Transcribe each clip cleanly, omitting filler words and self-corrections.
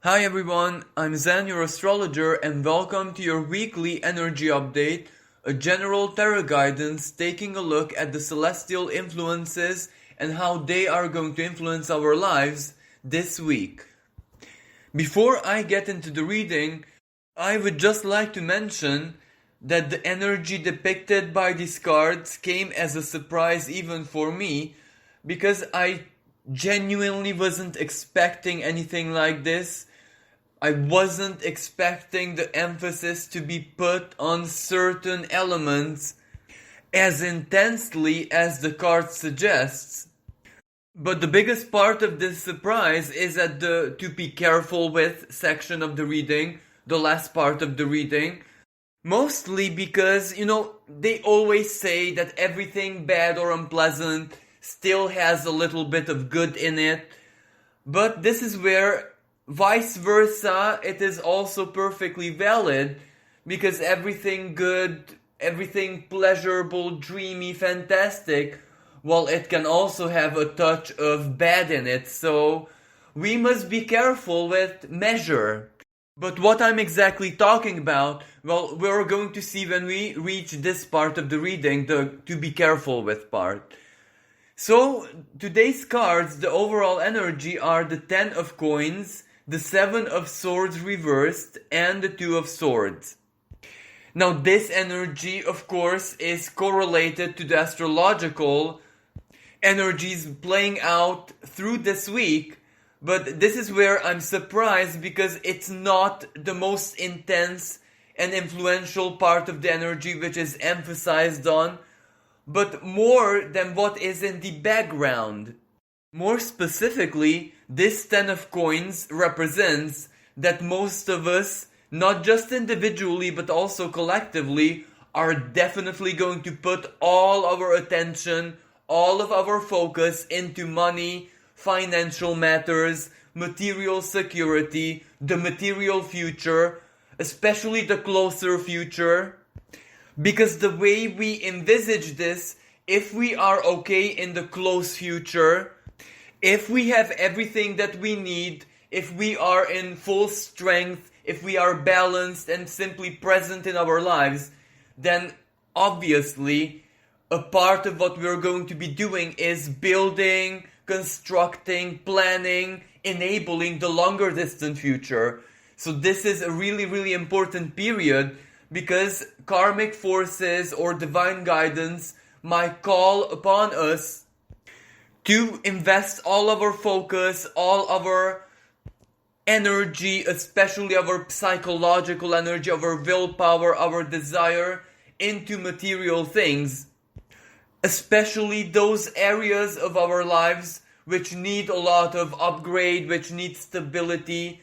Hi everyone, I'm Zan, your astrologer, and welcome to your weekly energy update, a general tarot guidance taking a look at the celestial influences and how they are going to influence our lives this week. Before I get into the reading, I would just like to mention that the energy depicted by these cards came as a surprise even for me, because I genuinely wasn't expecting anything like this. I wasn't expecting the emphasis to be put on certain elements as intensely as the card suggests. But the biggest part of this surprise is at the "to be careful with" section of the reading, the last part of the reading. Mostly because, they always say that everything bad or unpleasant still has a little bit of good in it. But this is where, vice versa, it is also perfectly valid, because everything good, everything pleasurable, dreamy, fantastic, well, it can also have a touch of bad in it, so we must be careful with measure. But what I'm exactly talking about, well, we're going to see when we reach this part of the reading, the "to be careful with" part. So, today's cards, the overall energy are the 10 of coins, the 7 of swords reversed, and the 2 of swords. Now, this energy, of course, is correlated to the astrological energies playing out through this week, but this is where I'm surprised, because it's not the most intense and influential part of the energy which is emphasized on, but more than what is in the background. More specifically, this 10 of coins represents that most of us, not just individually but also collectively, are definitely going to put all our attention, all of our focus into money, financial matters, material security, the material future, especially the closer future. Because the way we envisage this, if we are okay in the close future, if we have everything that we need, if we are in full strength, if we are balanced and simply present in our lives, then obviously a part of what we're going to be doing is building, constructing, planning, enabling the longer distant future. So this is a really, really important period, because karmic forces or divine guidance might call upon us to invest all of our focus, all of our energy, especially our psychological energy, our willpower, our desire, into material things, especially those areas of our lives which need a lot of upgrade, which need stability,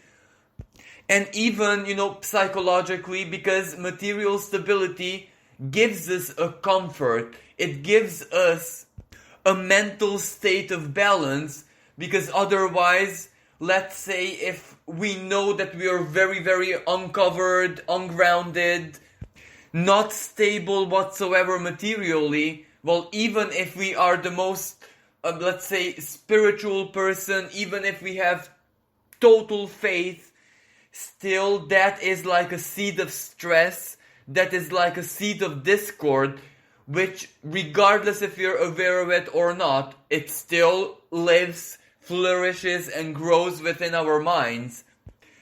and even, psychologically, because material stability gives us a comfort. It gives us a mental state of balance, because otherwise, let's say if we know that we are very, very uncovered, ungrounded, not stable whatsoever materially, well, even if we are the most, let's say, spiritual person, even if we have total faith, still that is like a seed of stress, that is like a seed of discord, which, regardless if you're aware of it or not, it still lives, flourishes, and grows within our minds.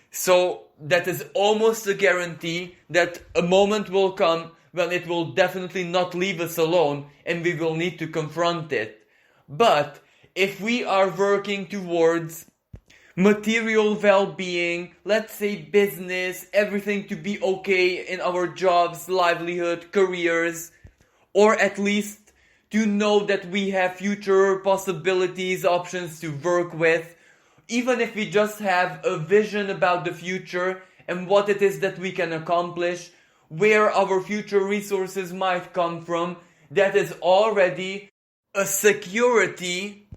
So that is almost a guarantee that a moment will come when it will definitely not leave us alone and we will need to confront it. But if we are working towards material well-being, let's say business, everything to be okay in our jobs, livelihood, careers, or at least to know that we have future possibilities, options to work with, even if we just have a vision about the future and what it is that we can accomplish, where our future resources might come from, that is already a security,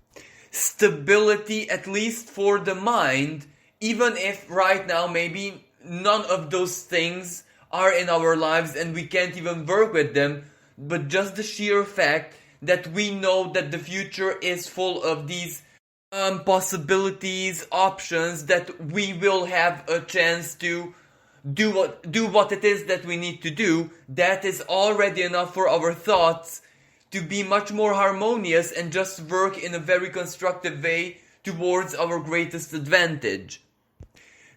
stability, at least for the mind, even if right now maybe none of those things are in our lives and we can't even work with them, but just the sheer fact that we know that the future is full of these possibilities, options that we will have a chance to do what it is that we need to do. That is already enough for our thoughts to be much more harmonious and just work in a very constructive way towards our greatest advantage.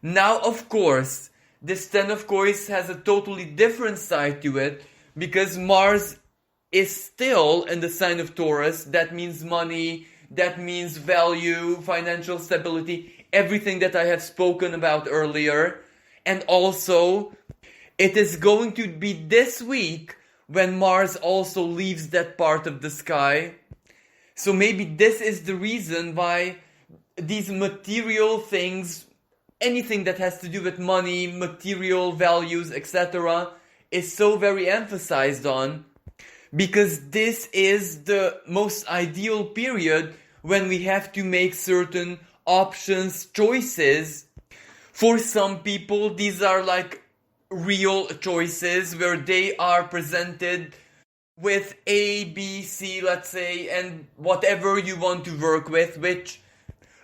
Now, of course, this 10 of course has a totally different side to it, because Mars is still in the sign of Taurus. That means money, that means value, financial stability, everything that I have spoken about earlier. And also, it is going to be this week when Mars also leaves that part of the sky. So maybe this is the reason why these material things, anything that has to do with money, material values, etc., is so very emphasized on, because this is the most ideal period when we have to make certain options, choices. For some people, these are like real choices where they are presented with A, B, C, let's say, and whatever you want to work with, which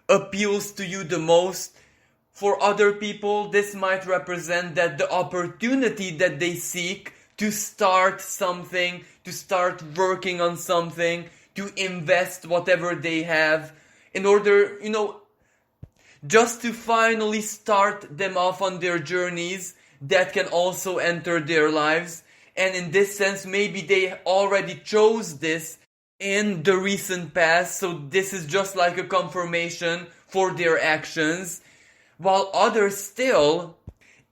appeals to you the most. For other people, this might represent that the opportunity that they seek to start something, to start working on something, to invest whatever they have in order, just to finally start them off on their journeys that can also enter their lives. And in this sense, maybe they already chose this in the recent past, so this is just like a confirmation for their actions. While others still,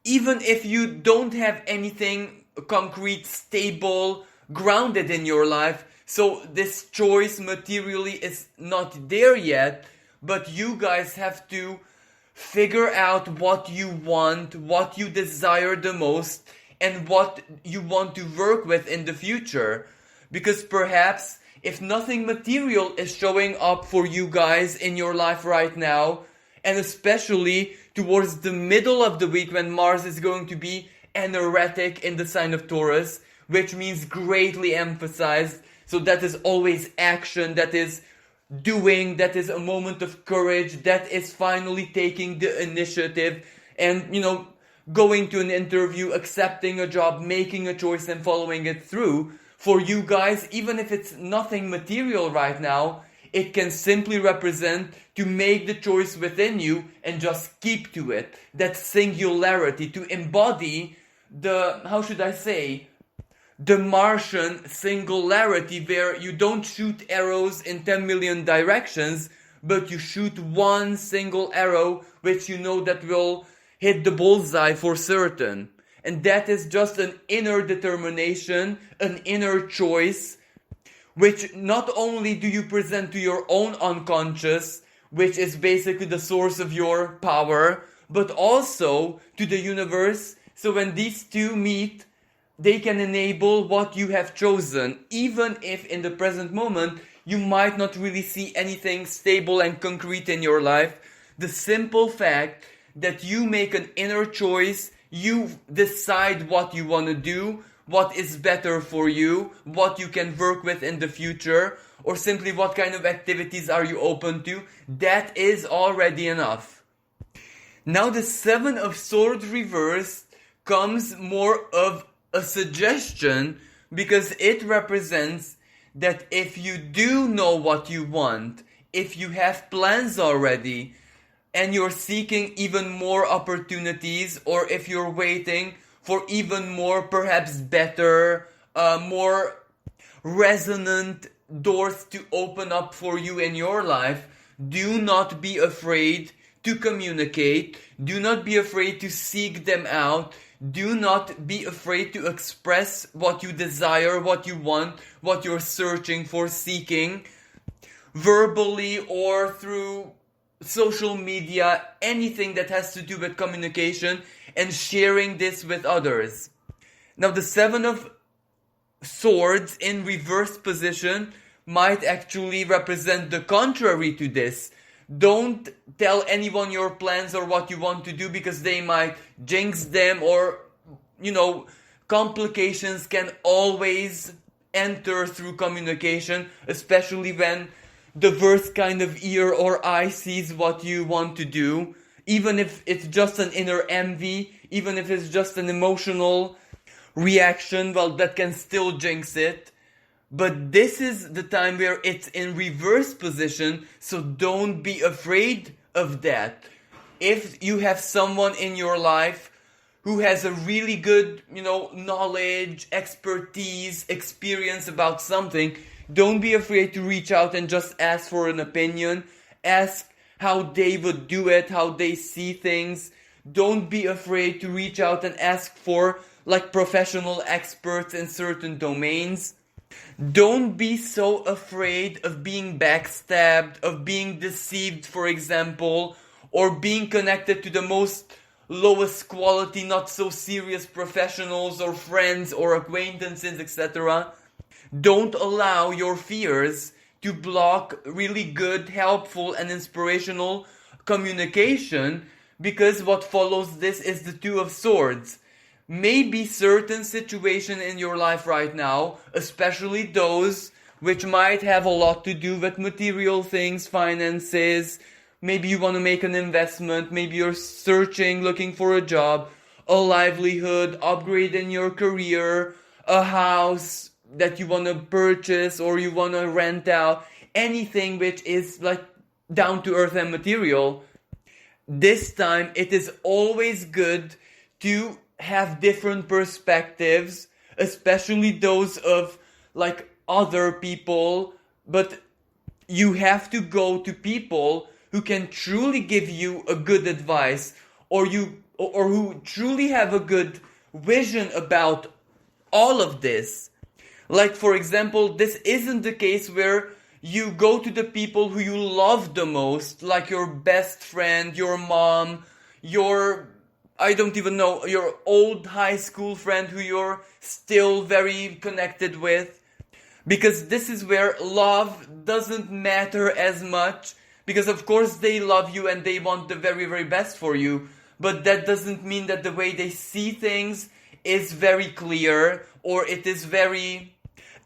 even if you don't have anything concrete, stable, grounded in your life, so this choice materially is not there yet, but you guys have to figure out what you want, what you desire the most, and what you want to work with in the future. Because perhaps if nothing material is showing up for you guys in your life right now, and especially towards the middle of the week when Mars is going to be anaretic in the sign of Taurus, which means greatly emphasized. So that is always action, that is doing, that is a moment of courage, that is finally taking the initiative and, going to an interview, accepting a job, making a choice and following it through. For you guys, even if it's nothing material right now, it can simply represent to make the choice within you and just keep to it. That singularity, to embody the Martian singularity, where you don't shoot arrows in 10 million directions, but you shoot one single arrow, which you know that will hit the bullseye for certain. And that is just an inner determination, an inner choice, which not only do you present to your own unconscious, which is basically the source of your power, but also to the universe. So when these two meet, they can enable what you have chosen, even if in the present moment you might not really see anything stable and concrete in your life. The simple fact that you make an inner choice, you decide what you want to do, what is better for you, what you can work with in the future, or simply what kind of activities are you open to, that is already enough. Now the Seven of Swords reversed comes more of a suggestion, because it represents that if you do know what you want, if you have plans already, and you're seeking even more opportunities, or if you're waiting for even more, perhaps better, more resonant doors to open up for you in your life, do not be afraid to communicate. Do not be afraid to seek them out. Do not be afraid to express what you desire, what you want, what you're searching for, seeking, verbally or through social media, anything that has to do with communication, and sharing this with others. Now the Seven of Swords in reverse position might actually represent the contrary to this. Don't tell anyone your plans or what you want to do, because they might jinx them, or, complications can always enter through communication, especially when diverse kind of ear or eye sees what you want to do, even if it's just an inner envy, even if it's just an emotional reaction, well, that can still jinx it. But this is the time where it's in reverse position, so don't be afraid of that. If you have someone in your life who has a really good, knowledge, expertise, experience about something, don't be afraid to reach out and just ask for an opinion. Ask how they would do it, how they see things. Don't be afraid to reach out and ask for professional experts in certain domains. Don't be so afraid of being backstabbed, of being deceived, for example, or being connected to the most lowest quality, not so serious professionals or friends or acquaintances, etc. Don't allow your fears to block really good, helpful, and inspirational communication, because what follows this is the Two of Swords. Maybe certain situation in your life right now, especially those which might have a lot to do with material things, finances, maybe you want to make an investment, maybe you're searching, looking for a job, a livelihood, upgrade in your career, a house that you want to purchase or you want to rent out, anything which is down to earth and material. This time it is always good to have different perspectives, especially those of other people, but you have to go to people who can truly give you a good advice, or who truly have a good vision about all of this. For example, this isn't the case where you go to the people who you love the most, like your best friend, your mom, your old high school friend who you're still very connected with. Because this is where love doesn't matter as much. Because of course they love you and they want the very, very best for you. But that doesn't mean that the way they see things is very clear, or it is very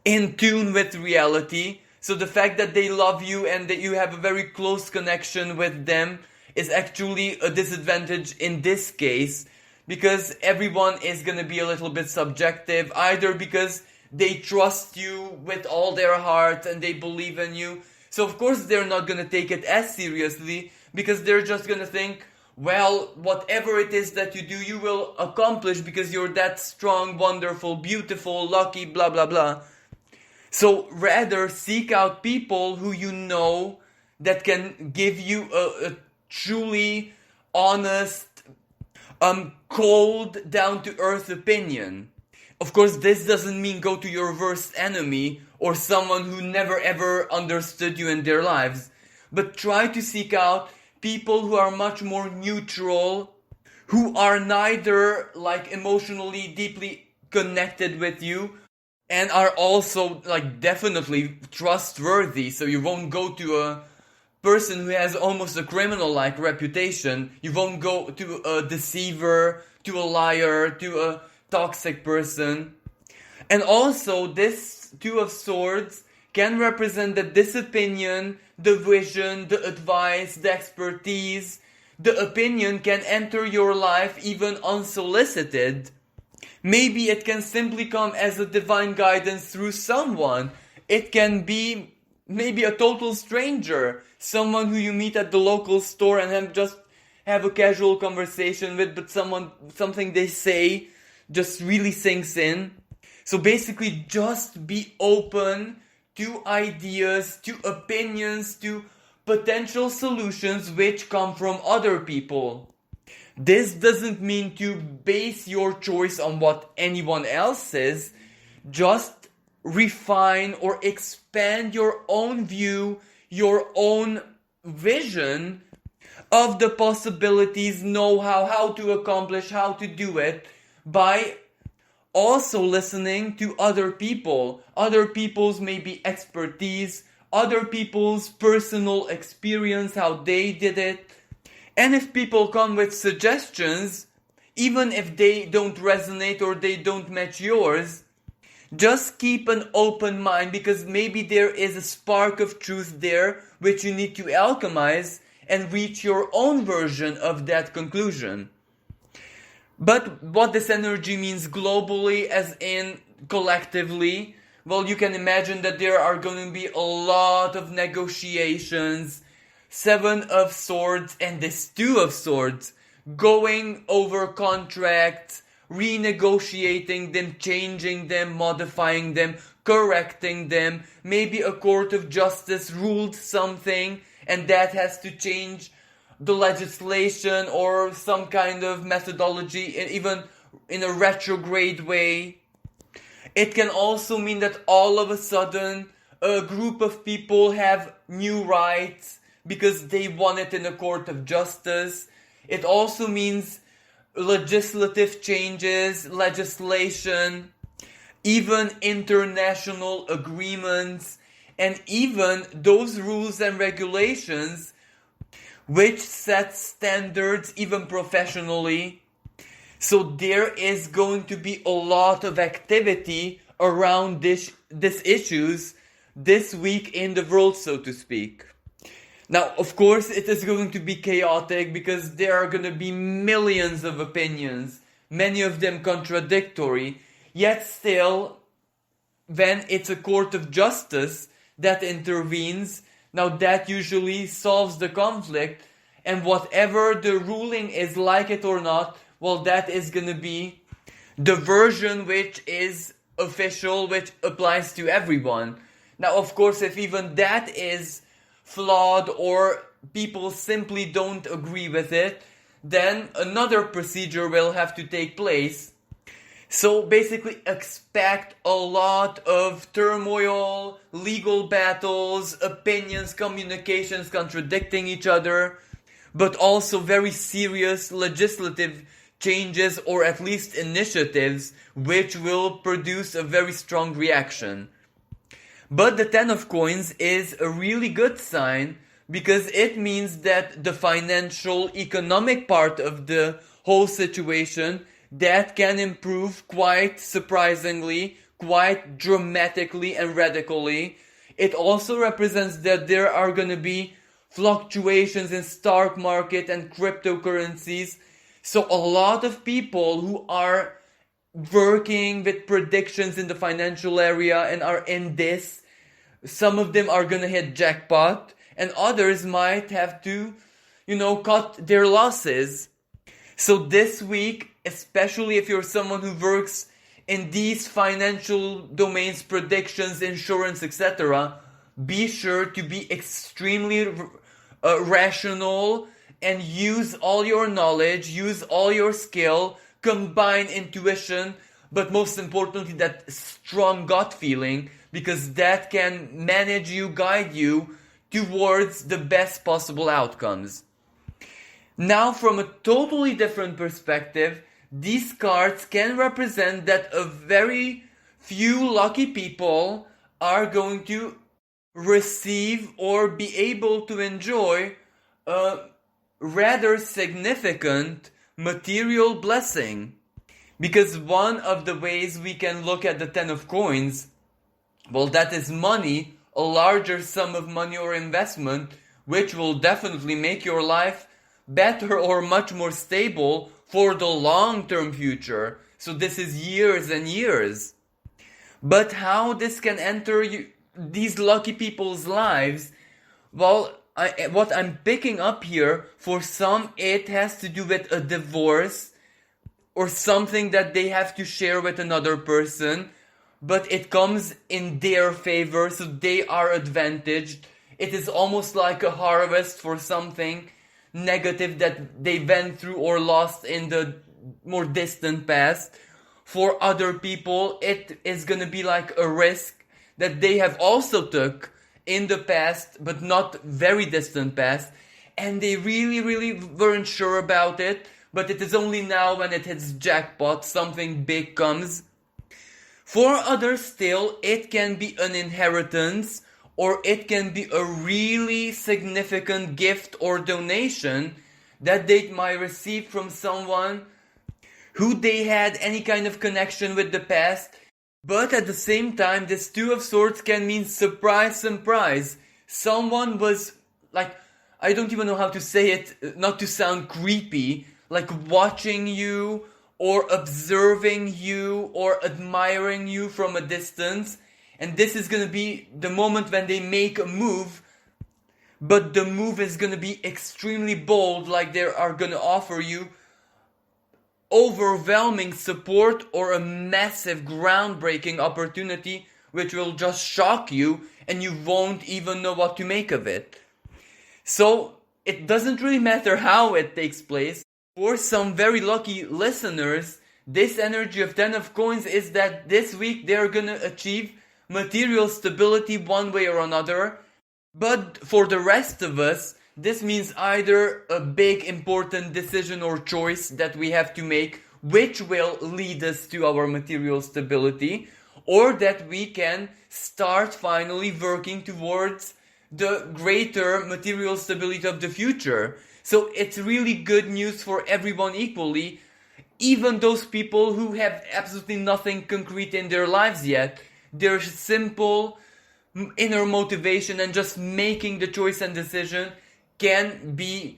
in tune with reality. So the fact that they love you and that you have a very close connection with them is actually a disadvantage in this case, because everyone is going to be a little bit subjective, either because they trust you with all their heart and they believe in you. So of course they're not going to take it as seriously, because they're just going to think, well, whatever it is that you do, you will accomplish because you're that strong, wonderful, beautiful, lucky, blah, blah, blah. So rather seek out people who you know that can give you a truly honest, cold, down-to-earth opinion. Of course, this doesn't mean go to your worst enemy or someone who never ever understood you in their lives. But try to seek out people who are much more neutral, who are neither emotionally deeply connected with you, and are also definitely trustworthy. So you won't go to a person who has almost a criminal-like reputation. You won't go to a deceiver, to a liar, to a toxic person. And also this Two of Swords can represent that this opinion, the vision, the advice, the expertise, the opinion can enter your life even unsolicited. Maybe it can simply come as a divine guidance through someone. It can be maybe a total stranger, someone who you meet at the local store and just have a casual conversation with, but something they say just really sinks in. So basically just be open to ideas, to opinions, to potential solutions which come from other people. This doesn't mean to base your choice on what anyone else says. Just refine or expand your own view, your own vision of the possibilities, know-how, how to accomplish, how to do it, by also listening to other people, other people's maybe expertise, other people's personal experience, how they did it. And if people come with suggestions, even if they don't resonate or they don't match yours, Just keep an open mind, because maybe there is a spark of truth there which you need to alchemize and reach your own version of that conclusion. But what this energy means globally, as in collectively, well, you can imagine that there are going to be a lot of negotiations, Seven of Swords and this Two of Swords, going over contracts, renegotiating them, changing them, modifying them, correcting them. Maybe a court of justice ruled something and that has to change the legislation or some kind of methodology, even in a retrograde way. It can also mean that all of a sudden a group of people have new rights because they won it in a court of justice. It also means legislative changes, legislation, even international agreements, and even those rules and regulations which set standards even professionally. So there is going to be a lot of activity around these issues this week in the world, so to speak. Now, of course, it is going to be chaotic because there are going to be millions of opinions, many of them contradictory, yet still, when it's a court of justice that intervenes, now that usually solves the conflict, and whatever the ruling is, like it or not, well, that is going to be the version which is official, which applies to everyone. Now, of course, if even that is flawed or people simply don't agree with it, then another procedure will have to take place. So basically expect a lot of turmoil, legal battles, opinions, communications contradicting each other, but also very serious legislative changes or at least initiatives which will produce a very strong reaction. But the Ten of Coins is a really good sign because it means that the financial, economic part of the whole situation that can improve quite surprisingly, quite dramatically and radically. It also represents that there are going to be fluctuations in stock market and cryptocurrencies. So a lot of people who are working with predictions in the financial area and are in this, some of them are going to hit jackpot and others might have to, cut their losses. So this week, especially if you're someone who works in these financial domains, predictions, insurance, etc., be sure to be extremely rational and use all your knowledge, use all your skill, combine intuition, but most importantly that strong gut feeling, because that can manage you, guide you towards the best possible outcomes. Now, from a totally different perspective, these cards can represent that a very few lucky people are going to receive or be able to enjoy a rather significant material blessing. Because one of the ways we can look at the Ten of Coins, well, that is money, a larger sum of money or investment, which will definitely make your life better or much more stable for the long-term future. So this is years and years. But how this can enter these lucky people's lives, well, what I'm picking up here, for some it has to do with a divorce or something that they have to share with another person, but it comes in their favor, so they are advantaged. It is almost like a harvest for something negative that they went through or lost in the more distant past. For other people, it is going to be like a risk that they have also took in the past, but not very distant past, and they really weren't sure about it, but it is only now when it hits jackpot, something big comes. For others still, it can be an inheritance, or it can be a really significant gift or donation that they might receive from someone who they had any kind of connection with the past, But at the same time, this Two of Swords can mean surprise, surprise. Someone was like, I don't even know how to say it, not to sound creepy, like watching you or observing you or admiring you from a distance. And this is gonna be the moment when they make a move, but the move is gonna be extremely bold, like they are gonna offer you overwhelming support or a massive groundbreaking opportunity which will just shock you and you won't even know what to make of it. So it doesn't really matter how it takes place. For some very lucky listeners, this energy of 10 of coins is that this week they're gonna achieve material stability one way or another. But for the rest of us, this means either a big important decision or choice that we have to make, which will lead us to our material stability, or that we can start finally working towards the greater material stability of the future. So it's really good news for everyone equally, even those people who have absolutely nothing concrete in their lives yet. Their simple inner motivation and just making the choice and decision can be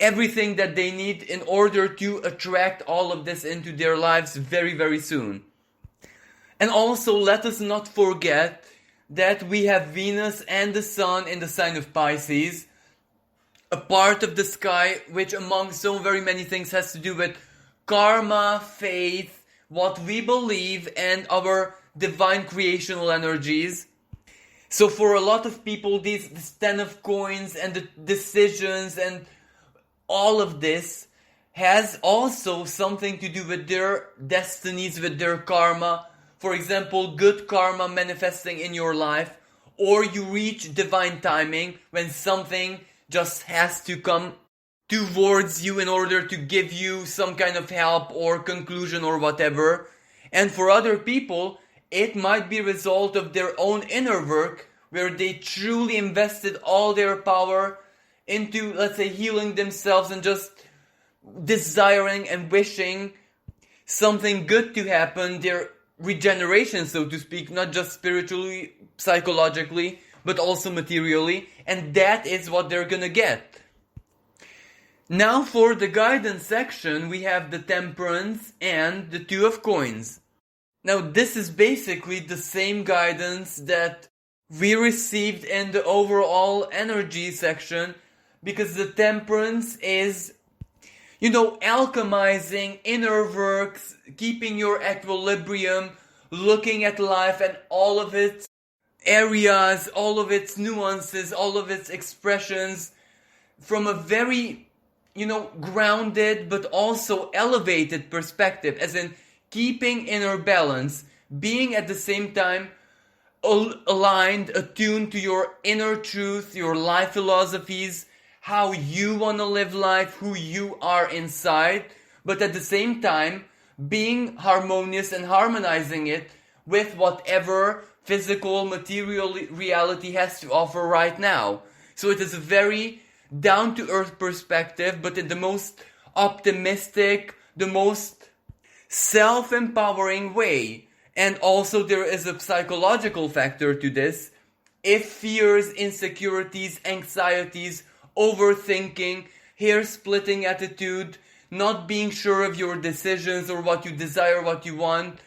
everything that they need in order to attract all of this into their lives very, very soon. And also, let us not forget that we have Venus and the Sun in the sign of Pisces, a part of the sky which among so very many things has to do with karma, faith, what we believe, and our divine creational energies. So for a lot of people, this 10 of coins and the decisions and all of this has also something to do with their destinies, with their karma. For example, good karma manifesting in your life, or you reach divine timing when something just has to come towards you in order to give you some kind of help or conclusion or whatever. And for other people, it might be a result of their own inner work, where they truly invested all their power into, let's say, healing themselves and just desiring and wishing something good to happen, their regeneration, so to speak, not just spiritually, psychologically, but also materially, and that is what they're gonna get. Now for the guidance section, we have the Temperance and the Two of Coins. Now this is basically the same guidance that we received in the overall energy section, because the Temperance is, alchemizing inner works, keeping your equilibrium, looking at life and all of its areas, all of its nuances, all of its expressions from a very, grounded but also elevated perspective, as in keeping inner balance, being at the same time aligned, attuned to your inner truth, your life philosophies, how you want to live life, who you are inside, but at the same time being harmonious and harmonizing it with whatever physical, material reality has to offer right now. So it is a very down-to-earth perspective, but in the most optimistic, the most self-empowering way. And also there is a psychological factor to this. If fears, insecurities, anxieties, overthinking, hair-splitting attitude, not being sure of your decisions or what you desire, what you want,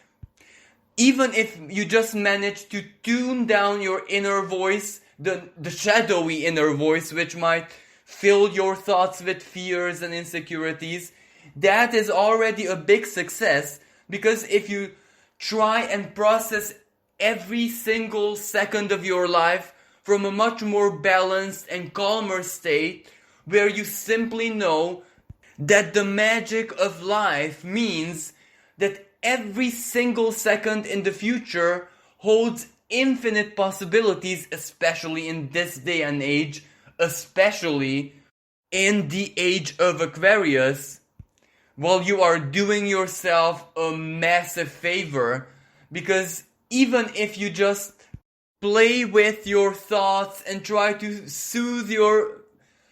even if you just manage to tune down your inner voice, the shadowy inner voice, which might fill your thoughts with fears and insecurities, that is already a big success. Because if you try and process every single second of your life from a much more balanced and calmer state, where you simply know that the magic of life means that every single second in the future holds infinite possibilities, especially in this day and age, especially in the age of Aquarius, well, you are doing yourself a massive favor, because even if you just play with your thoughts and try to soothe your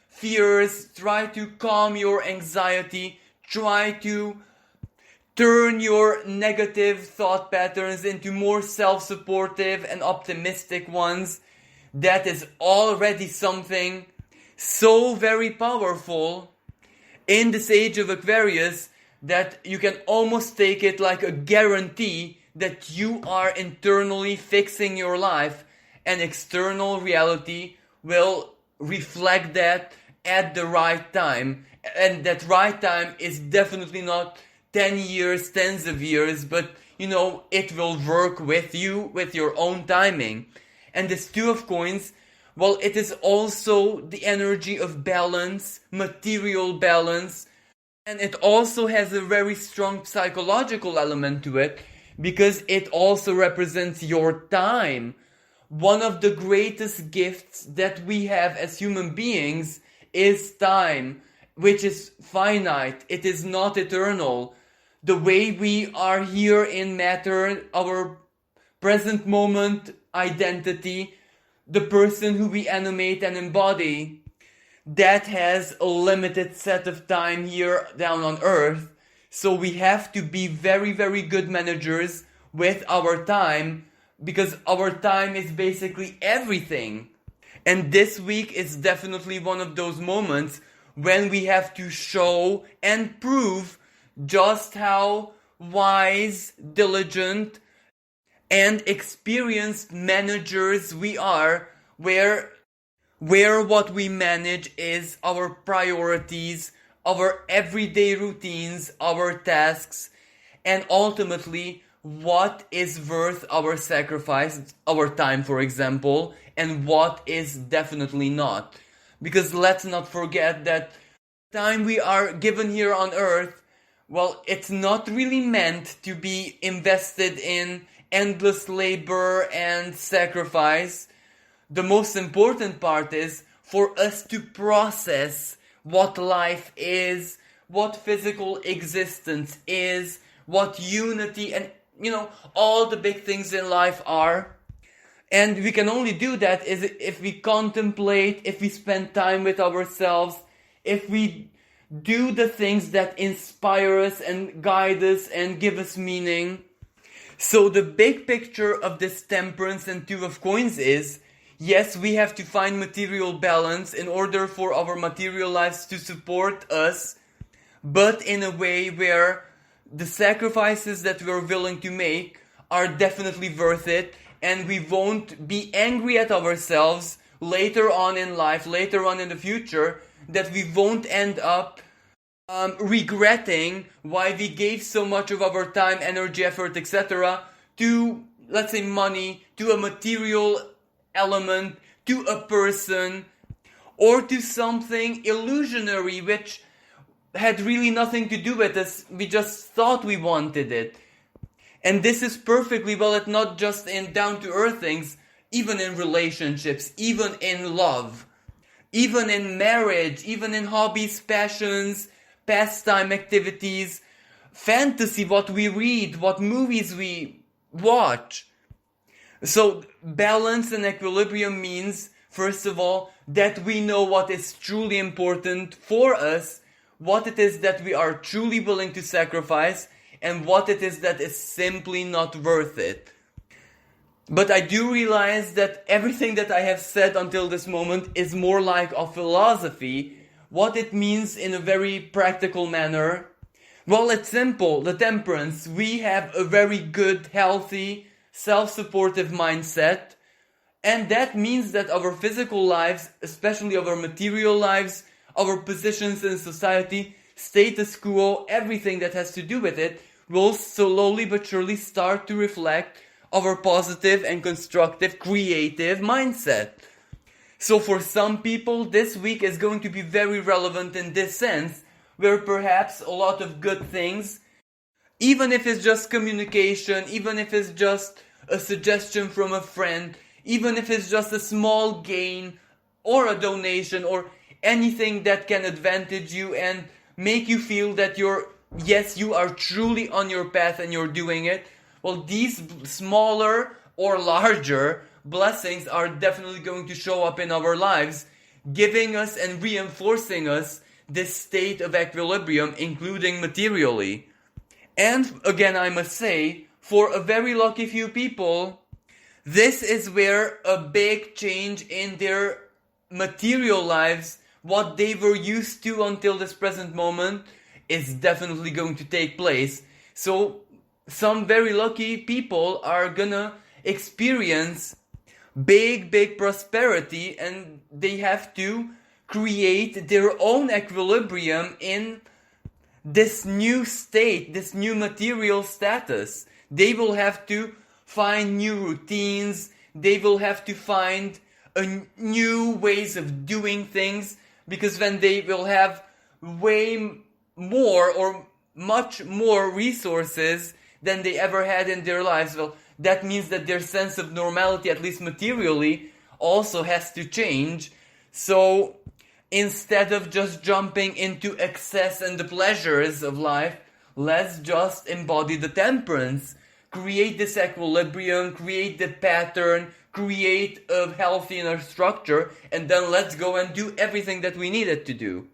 fears, try to calm your anxiety, try to turn your negative thought patterns into more self-supportive and optimistic ones. That is already something so very powerful in this age of Aquarius that you can almost take it like a guarantee that you are internally fixing your life, and external reality will reflect that at the right time. And that right time is definitely not 10 years, tens of years, but it will work with you, with your own timing. And this Two of Coins, well, it is also the energy of balance, material balance, and it also has a very strong psychological element to it because it also represents your time. One of the greatest gifts that we have as human beings is time, which is finite. It is not eternal. The way we are here in matter, our present moment identity, the person who we animate and embody, that has a limited set of time here down on earth. So we have to be very, very good managers with our time, because our time is basically everything. And this week is definitely one of those moments when we have to show and prove just how wise, diligent, and experienced managers we are, where what we manage is our priorities, our everyday routines, our tasks, and ultimately what is worth our sacrifice, our time, for example, and what is definitely not. Because let's not forget that time we are given here on earth, well, it's not really meant to be invested in endless labor and sacrifice. The most important part is for us to process what life is, what physical existence is, what unity and, all the big things in life are. And we can only do that is if we contemplate, if we spend time with ourselves, if we do the things that inspire us and guide us and give us meaning. So the big picture of this Temperance and Two of Coins is, yes, we have to find material balance in order for our material lives to support us, but in a way where the sacrifices that we're willing to make are definitely worth it, and we won't be angry at ourselves later on in life, later on in the future, that we won't end up regretting why we gave so much of our time, energy, effort, etc. to, let's say, money, to a material element, to a person, or to something illusionary which had really nothing to do with us. We just thought we wanted it. And this is perfectly valid not just in down-to-earth things, even in relationships, even in love, even in marriage, even in hobbies, passions, pastime activities, fantasy, what we read, what movies we watch. So balance and equilibrium means, first of all, that we know what is truly important for us, what it is that we are truly willing to sacrifice, and what it is that is simply not worth it. But I do realize that everything that I have said until this moment is more like a philosophy. What it means in a very practical manner, well, it's simple. The Temperance, we have a very good, healthy, self-supportive mindset, and that means that our physical lives, especially our material lives, our positions in society, status quo, everything that has to do with it, will slowly but surely start to reflect our positive and constructive, creative mindset. So for some people, this week is going to be very relevant in this sense, where perhaps a lot of good things, even if it's just communication, even if it's just a suggestion from a friend, even if it's just a small gain or a donation or anything that can advantage you and make you feel that you are truly on your path and you're doing it. Well, these smaller or larger blessings are definitely going to show up in our lives, giving us and reinforcing us this state of equilibrium, including materially. And again, I must say, for a very lucky few people, this is where a big change in their material lives, what they were used to until this present moment, is definitely going to take place. So some very lucky people are gonna experience big prosperity, and they have to create their own equilibrium in this new state, this new material status. They will have to find new routines, they will have to find new ways of doing things, because when they will have way more or much more resources than they ever had in their lives, well, that means that their sense of normality, at least materially, also has to change. So instead of just jumping into excess and the pleasures of life, let's just embody the temperance. Create this equilibrium, create the pattern, create a healthy inner structure, and then let's go and do everything that we needed to do.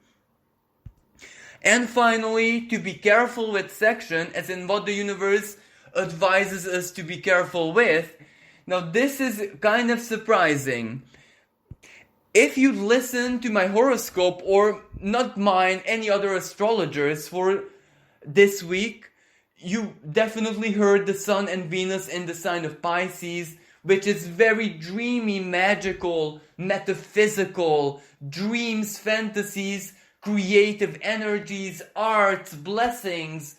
And finally, to be careful with section, as in what the universe advises us to be careful with. Now this is kind of surprising. If you listen to my horoscope, or not mine, any other astrologers for this week, you definitely heard the Sun and Venus in the sign of Pisces, which is very dreamy, magical, metaphysical, dreams, fantasies, creative energies, arts, blessings.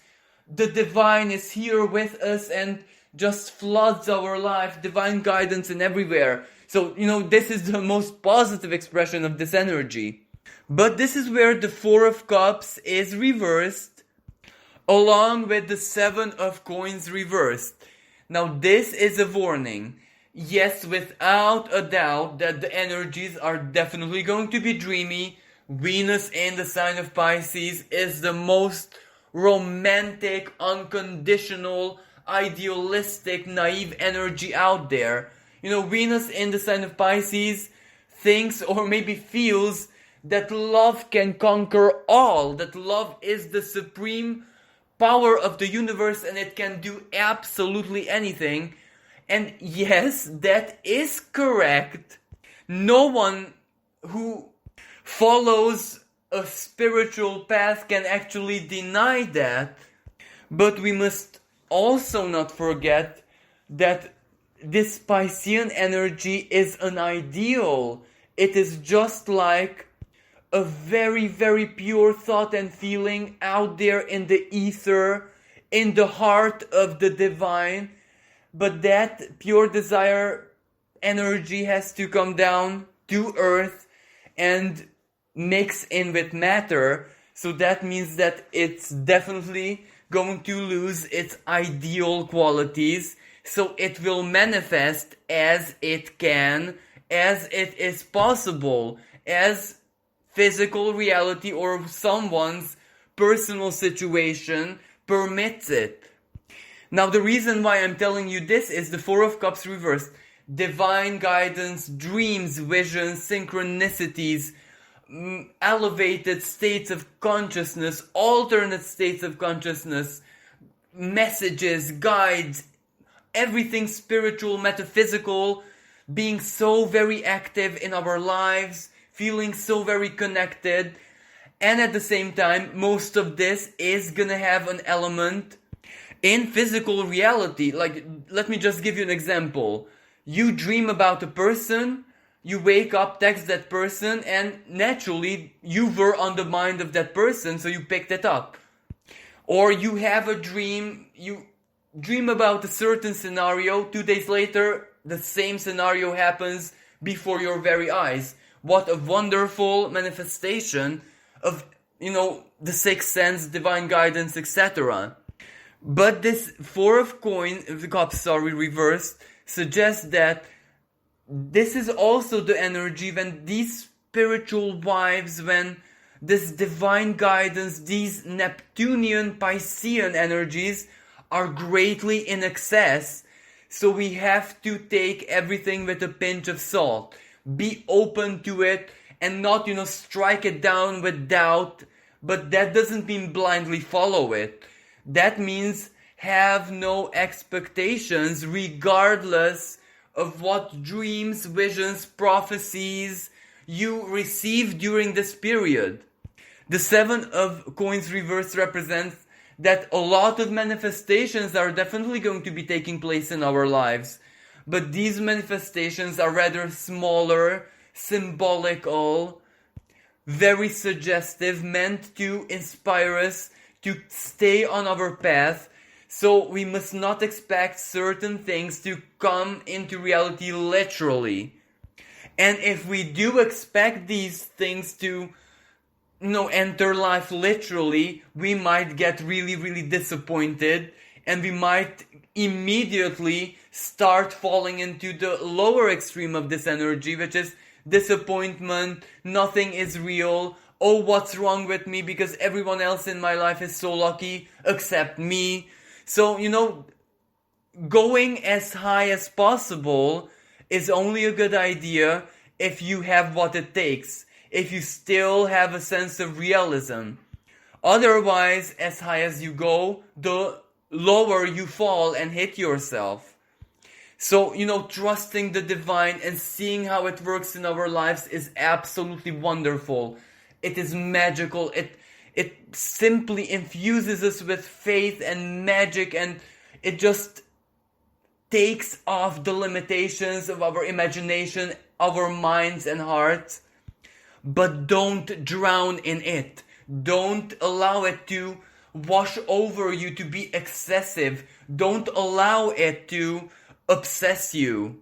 The divine is here with us and just floods our life, divine guidance in everywhere. So, this is the most positive expression of this energy. But this is where the Four of Cups is reversed, along with the Seven of Coins reversed. Now, this is a warning. Yes, without a doubt that the energies are definitely going to be dreamy. Venus in the sign of Pisces is the most romantic, unconditional, idealistic, naive energy out there. Venus in the sign of Pisces thinks, or maybe feels, that love can conquer all, that love is the supreme power of the universe and it can do absolutely anything. And yes, that is correct. No one who follows a spiritual path can actually deny that. But we must also not forget that this Piscean energy is an ideal. It is just like a very pure thought and feeling out there in the ether, in the heart of the divine. But that pure desire energy has to come down to earth and mix in with matter. So that means that it's definitely going to lose its ideal qualities. So it will manifest as it can, as it is possible, as physical reality or someone's personal situation permits it. Now the reason why I'm telling you this is the Four of Cups reversed. Divine guidance, dreams, visions, synchronicities, elevated states of consciousness, alternate states of consciousness, messages, guides, everything spiritual, metaphysical, being so very active in our lives, feeling so very connected. And at the same time, most of this is gonna have an element in physical reality. Like, let me just give you an example. You dream about a person, you wake up, text that person, and naturally you were on the mind of that person, so you picked it up. Or you have a dream, you dream about a certain scenario, 2 days later, the same scenario happens before your very eyes. What a wonderful manifestation of, the sixth sense, divine guidance, etc. But this Four of Cups, reversed, suggests that this is also the energy when these spiritual vibes, when this divine guidance, these Neptunian, Piscean energies are greatly in excess. So we have to take everything with a pinch of salt. Be open to it and not, strike it down with doubt. But that doesn't mean blindly follow it. That means have no expectations regardless of what dreams, visions, prophecies you receive during this period. The Seven of Coins reverse represents that a lot of manifestations are definitely going to be taking place in our lives. But these manifestations are rather smaller, symbolical, very suggestive, meant to inspire us to stay on our path. So we must not expect certain things to come into reality literally. And if we do expect these things to, enter life literally, we might get really, really disappointed, and we might immediately start falling into the lower extreme of this energy, which is disappointment, nothing is real, oh, what's wrong with me because everyone else in my life is so lucky except me. So, going as high as possible is only a good idea if you have what it takes, if you still have a sense of realism. Otherwise, as high as you go, the lower you fall and hit yourself. So, trusting the divine and seeing how it works in our lives is absolutely wonderful. It is magical. It simply infuses us with faith and magic, and it just takes off the limitations of our imagination, our minds and hearts. But don't drown in it. Don't allow it to wash over you, to be excessive. Don't allow it to obsess you.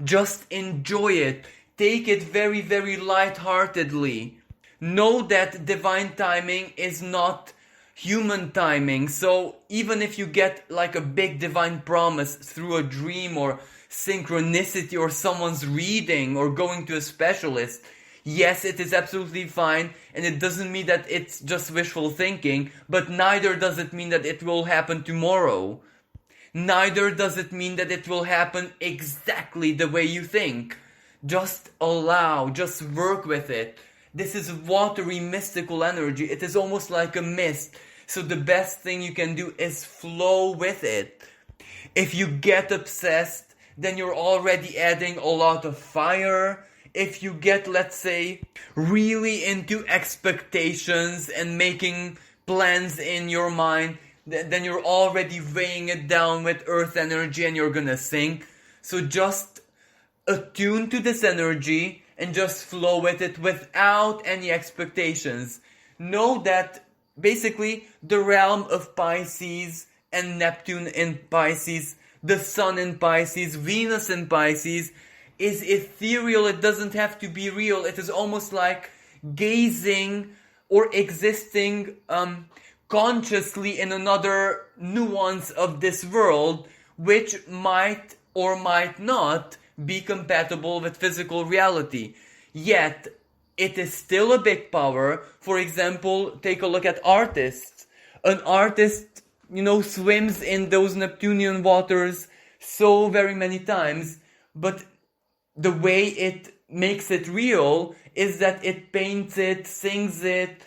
Just enjoy it. Take it very, very lightheartedly. Know that divine timing is not human timing. So even if you get like a big divine promise through a dream or synchronicity or someone's reading or going to a specialist, yes, it is absolutely fine, and it doesn't mean that it's just wishful thinking, but neither does it mean that it will happen tomorrow. Neither does it mean that it will happen exactly the way you think. Just allow, just work with it. This is watery, mystical energy. It is almost like a mist. So the best thing you can do is flow with it. If you get obsessed, then you're already adding a lot of fire. If you get, let's say, really into expectations and making plans in your mind, then you're already weighing it down with earth energy and you're gonna sink. So just attune to this energy and just flow with it without any expectations. Know that basically the realm of Pisces and Neptune in Pisces, the Sun in Pisces, Venus in Pisces, is ethereal. It doesn't have to be real. It is almost like gazing or existing consciously in another nuance of this world, which might or might not be compatible with physical reality. Yet, it is still a big power. For example, take a look at artists. An artist, swims in those Neptunian waters so very many times, but the way it makes it real is that it paints it, sings it,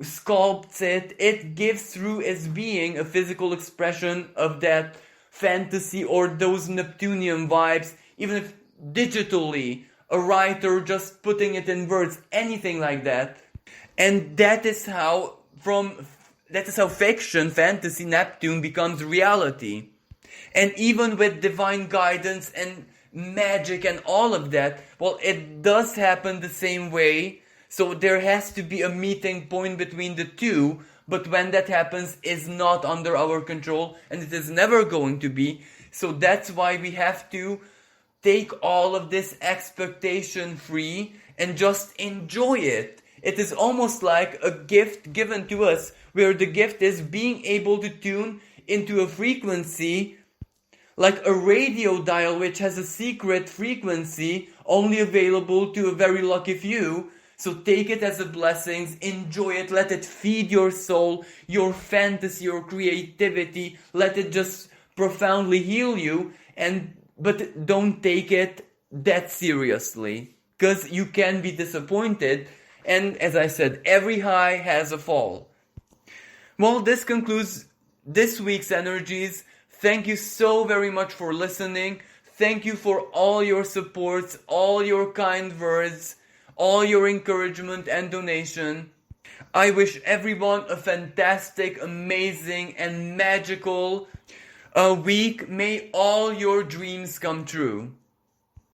sculpts it. It gives through its being a physical expression of that fantasy or those Neptunian vibes, even if digitally, a writer just putting it in words, anything like that. And that is how fiction, fantasy, Neptune becomes reality. And even with divine guidance and magic and all of that, well, it does happen the same way. So there has to be a meeting point between the two, but when that happens is not under our control, and it is never going to be. So that's why we have to take all of this expectation free and just enjoy it. It is almost like a gift given to us, where the gift is being able to tune into a frequency like a radio dial which has a secret frequency only available to a very lucky few. So take it as a blessing, enjoy it, let it feed your soul, your fantasy, your creativity, let it just profoundly heal you, but don't take it that seriously, because you can be disappointed, and as I said, every high has a fall. Well, this concludes this week's energies. Thank you so very much for listening. Thank you for all your supports, all your kind words, all your encouragement and donation. I wish everyone a fantastic, amazing, and magical week. May all your dreams come true.